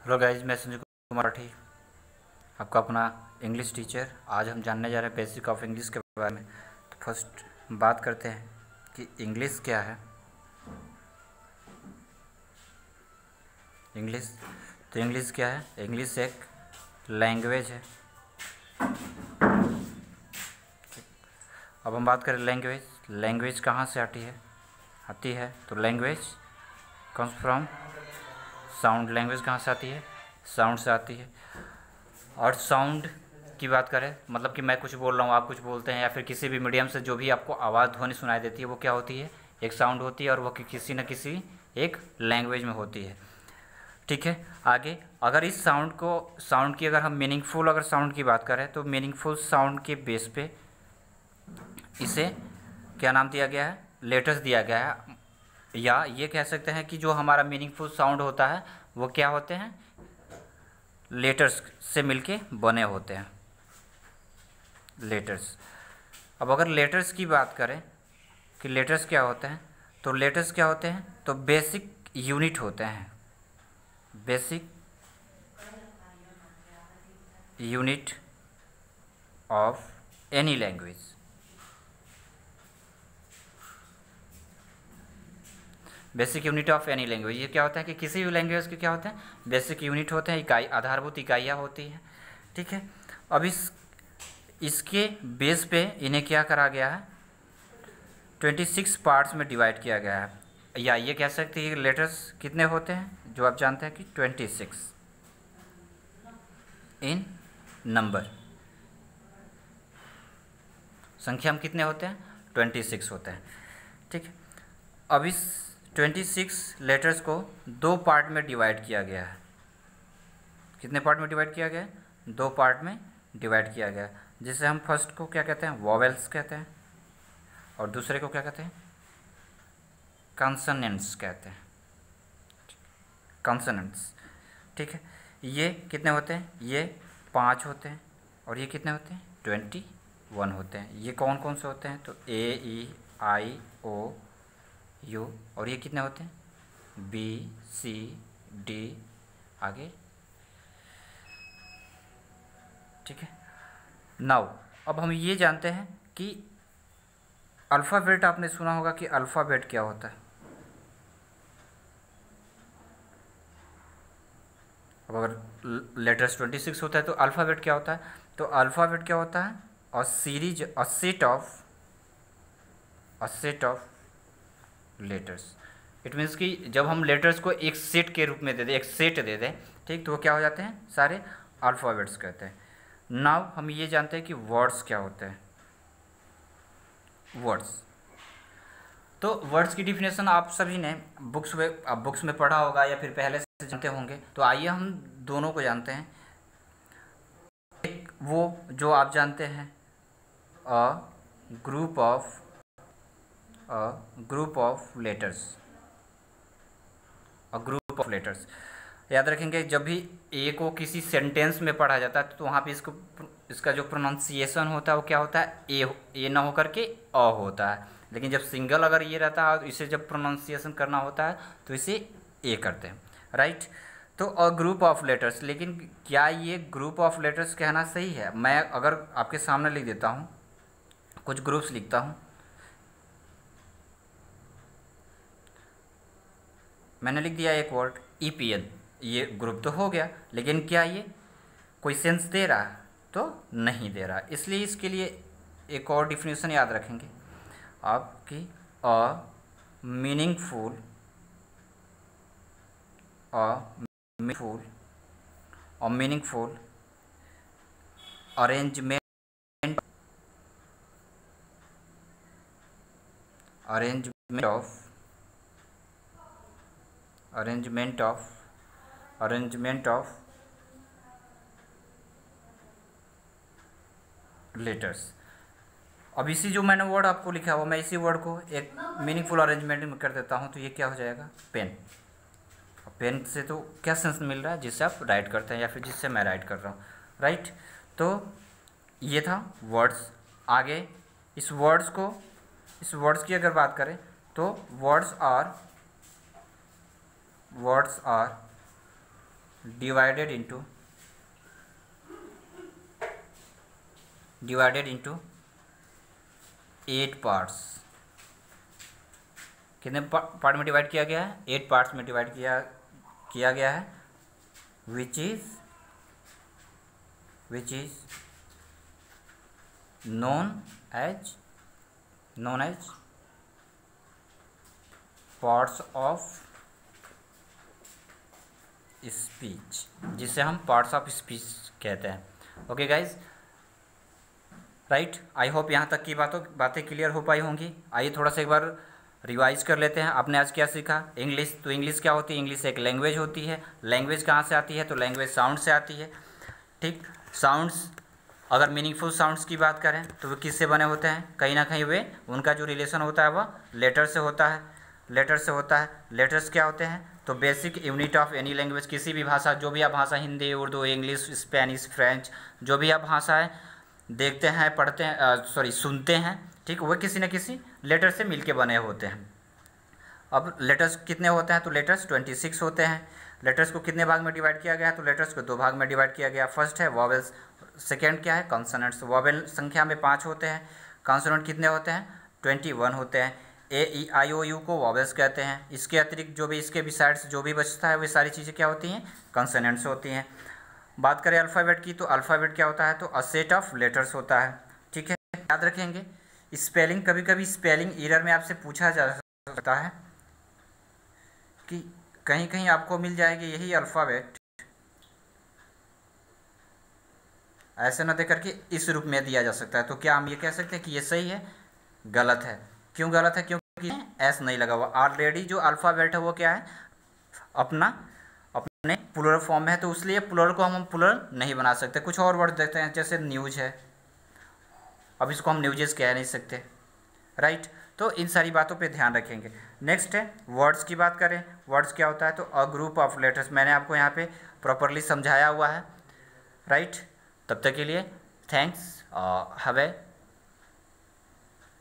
Hello guys, मैं संजय कुमार राठी, आपका अपना इंग्लिश टीचर। आज हम जानने जा रहे हैं बेसिक ऑफ इंग्लिश के बारे में। तो फर्स्ट बात करते हैं कि इंग्लिश क्या है। इंग्लिश क्या है? इंग्लिश एक लैंग्वेज है। अब हम बात करें लैंग्वेज कहाँ से आती है तो language comes from sound. Language कहाँ से आती है? साउंड से आती है। और साउंड की बात करें, मतलब कि मैं कुछ बोल रहा हूँ, आप कुछ बोलते हैं, या फिर किसी भी मीडियम से जो भी आपको आवाज़ ध्वनि सुनाई देती है वो क्या होती है? एक साउंड होती है, और वो किसी न किसी एक लैंग्वेज में होती है। ठीक है, आगे अगर इस साउंड की अगर हम मीनिंगफुल अगर साउंड की बात करें तो मीनिंगफुल साउंड के बेस पे इसे क्या नाम दिया गया है? लेटर्स दिया गया है। या ये कह सकते हैं कि जो हमारा मीनिंगफुल साउंड होता है वो क्या होते हैं? लेटर्स से मिलके बने होते हैं, लेटर्स। अब अगर लेटर्स की बात करें कि लेटर्स क्या होते हैं, तो लेटर्स क्या होते हैं? तो बेसिक यूनिट होते हैं, basic unit of any language. Basic unit of any language, ये क्या होता है कि किसी भी लैंग्वेज के क्या होते हैं? बेसिक यूनिट होते हैं, इकाई, आधारभूत इकाइयाँ होती हैं। ठीक है, अब इसके बेस पे इन्हें क्या करा गया है? 26 पार्ट्स में डिवाइड किया गया है। या ये कह सकते हैं कि लेटर्स कितने होते हैं, जो आप जानते हैं कि 26 इन नंबर। संख्या में कितने होते हैं? 26 होते हैं। ठीक है, अब इस 26 लेटर्स को दो पार्ट में डिवाइड किया गया है। कितने पार्ट में डिवाइड किया गया है? दो पार्ट में डिवाइड किया गया है, जिसे हम फर्स्ट को क्या कहते हैं? वोवेल्स कहते हैं, और दूसरे को क्या कहते हैं? कॉन्सोनेंट्स कहते हैं, कॉन्सोनेंट्स। ठीक है, ये कितने होते हैं? ये 5 होते हैं, और ये कितने होते हैं? 21 होते हैं। ये कौन कौन से होते हैं? तो AEIOU। और ये कितने होते हैं? BCD, आगे। ठीक है, नाउ अब हम ये जानते हैं कि अल्फ़ाबेट, आपने सुना होगा कि अल्फ़ाबेट क्या होता है। अब अगर लेटर्स 26 होता है तो अल्फ़ाबेट क्या होता है? तो अल्फ़ाबेट क्या होता है? A series, a set of letters. It means कि जब हम लेटर्स को एक सेट के रूप में दे दें, एक सेट दे दें, ठीक, तो वो क्या हो जाते हैं? सारे अल्फ़ाबेट्स कहते हैं। नाउ हम ये जानते हैं कि वर्ड्स क्या होते हैं। वर्ड्स, तो वर्ड्स की डिफिनेशन आप सभी ने बुक्स में पढ़ा होगा, या फिर पहले से जानते होंगे। तो आइए हम दोनों को जानते हैं। एक वो जो आप जानते हैं, a group of letters, a group of letters. याद रखेंगे, जब भी ए को किसी सेंटेंस में पढ़ा जाता है तो वहाँ पे इसका जो प्रोनाउंसिएशन होता है वो क्या होता है? ए ना होकर के अ होता है। लेकिन जब सिंगल अगर ये रहता है तो इसे जब प्रोनाउंसिएशन करना होता है तो इसे ए करते हैं, राइट। तो अ ग्रुप ऑफ लेटर्स, लेकिन क्या ये ग्रुप ऑफ लेटर्स कहना सही है? मैं अगर आपके सामने लिख देता हूँ, कुछ ग्रुप्स लिखता हूँ, मैंने लिख दिया एक वर्ड EPN, ये ग्रुप तो हो गया, लेकिन क्या ये कोई सेंस दे रहा है? तो नहीं दे रहा। इसलिए इसके लिए एक और डिफिनेशन याद रखेंगे आपकी, a meaningful arrangement of letters. अब इसी जो मैंने वर्ड आपको लिखा हुआ, मैं इसी वर्ड को एक मीनिंगफुल अरेंजमेंट में कर देता हूँ, तो ये क्या हो जाएगा? पेन। पेन से तो क्या सेंस मिल रहा है? जिससे आप राइट करते हैं, या फिर जिससे मैं राइट कर रहा हूँ, राइट। तो ये था वर्ड्स। आगे इस वर्ड्स की अगर बात करें तो words are divided into 8 parts. कितने पार्ट में डिवाइड किया गया है? 8 पार्ट्स में डिवाइड किया गया है, which is known as parts of speech, जिसे हम पार्ट्स ऑफ स्पीच कहते हैं। Okay guys, right. I hope यहाँ तक की बातें क्लियर हो पाई होंगी। आइए थोड़ा सा एक बार रिवाइज कर लेते हैं। आपने आज क्या सीखा? इंग्लिश। तो इंग्लिश क्या होती है? इंग्लिश एक लैंग्वेज होती है। लैंग्वेज कहाँ से आती है? तो लैंग्वेज साउंड से आती है। ठीक, साउंड्स, अगर मीनिंगफुल साउंड्स की बात करें तो वे किससे बने होते हैं? कहीं ना कहीं वे, उनका जो रिलेशन होता है वह लेटर से होता है। लेटर्स क्या होते हैं? तो basic unit of any language, किसी भी भाषा, जो भी आप भाषा, Hindi, Urdu, English, Spanish, French, जो भी आप भाषाएं देखते हैं, पढ़ते हैं, सुनते हैं, ठीक, वो किसी न किसी लेटर से मिलके बने होते हैं। अब लेटर्स कितने होते हैं? तो लेटर्स 26 होते हैं। लेटर्स को कितने भाग में डिवाइड किया गया है? तो लेटर्स को 2 भाग में डिवाइड किया गया। फर्स्ट है वॉवेल्स, सेकेंड क्या है? कॉन्सोनेंट्स। वॉवेल संख्या में 5 होते हैं। कॉन्सोनेंट कितने होते हैं? 21 होते हैं। ए ई आई ओ यू को वॉवेल्स कहते हैं। इसके अतिरिक्त जो भी, इसके बिसाइड्स जो भी बचता है, वे सारी चीज़ें क्या होती हैं? कॉन्सोनेंट्स होती हैं। बात करें अल्फ़ाबेट की, तो अल्फ़ाबेट क्या होता है? तो अ सेट ऑफ लेटर्स होता है। ठीक है, याद रखेंगे। स्पेलिंग, कभी कभी स्पेलिंग एरर में आपसे पूछा जा सकता है कि कहीं कहीं आपको मिल जाएगी यही अल्फ़ाबेट, ऐसे न दे करके इस रूप में दिया जा सकता है। तो क्या हम ये कह सकते हैं कि ये सही है? गलत है। क्यों गलत है? क्योंकि एस नहीं लगा हुआ। ऑलरेडी जो अल्फ़ाबेट है वो क्या है? अपने प्लुरल फॉर्म में है, तो इसलिए प्लुरल को हम प्लुरल नहीं बना सकते। कुछ और वर्ड देखते हैं, जैसे न्यूज़ है, अब इसको हम न्यूजेस कह नहीं सकते, राइट। तो इन सारी बातों पे ध्यान रखेंगे। नेक्स्ट है वर्ड्स की बात करें। वर्ड्स क्या होता है? तो अ ग्रुप ऑफ लेटर्स, मैंने आपको यहाँ पे प्रॉपरली समझाया हुआ है, राइट। तब तक के लिए thanks, have a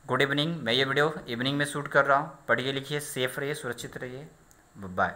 good evening. मैं ये वीडियो इवनिंग में शूट कर रहा हूँ। पढ़िए लिखिए, सेफ रहिए, सुरक्षित रहिए। बाय।